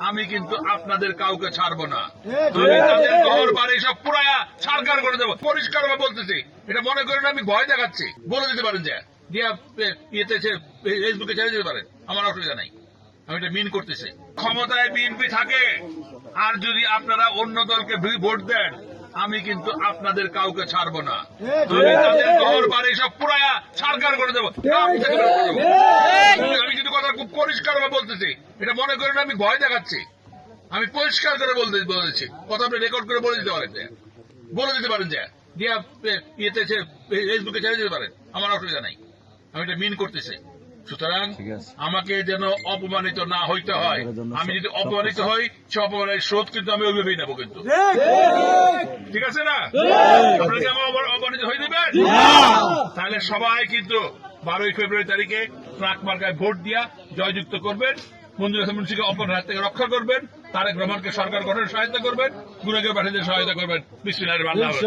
আমি কিন্তু আপনাদের কাউকে ছাড়বো না। আমি তাদের ঘর বাড়ি সব পুরায়া ছাড়কার করে দেবো, পরিষ্কার ভাবে বলতেছি। এটা মনে করেন আমি ভয় দেখাচ্ছি, বলে দিতে পারেন যে দিয়া ইয়েতে ফেসবুকে ছেড়ে দিতে পারেন, আমার অসুবিধা নাই। আমি এটা মিন করতেছি। ক্ষমতায় বিএনপি থাকে আর যদি আপনারা অন্য দলকে ভোট দেন, আমি কিন্তু আপনাদের কাউকে ছাড়বো না। আমি তাদের ঘর বাড়ি সব পুরায়া ছাড়কার করে দেবো, গ্রাম থেকে বের করে দেবো। আমি কিন্তু কথা খুব পরিষ্কার ভাবে বলতেছি। এটা মনে করেন আমি ভয় দেখাচ্ছি, আমি পরিষ্কার করে বলেছি। কথা আপনি রেকর্ড করে বলে দিতে পারেন, বলে দিতে পারেন যে দিয়া ইয়েতে ফেসবুকে ছেড়ে দিতে পারেন, আমার অসুবিধা নাই। আমি এটা মিন করতেছি। সুতরাং আমাকে যেন অপমানিত না হইতে হয়। আমি যদি অপমানিত হই, সে অপমানের শোধ কিন্তু আমি ওইভাবেই নেবো। কিন্তু ঠিক আছে না? আপনারা কি আমার অপমানিত হয়ে দেবেন? তাহলে সবাই কিন্তু 12ই ফেব্রুয়ারি তারিখে ট্রাক মার্কায় ভোট দিয়া জয়যুক্ত করবেন। মঞ্জুর হাসান মুন্সিকে অপরাধ হাত থেকে রক্ষা করবেন। তারেক রহমানকে সরকার গঠনের সহায়তা করবেন। গুণাগার পাঠীদের সহায়তা করবেন। বিসমিল্লাহির রহমানির রহিম।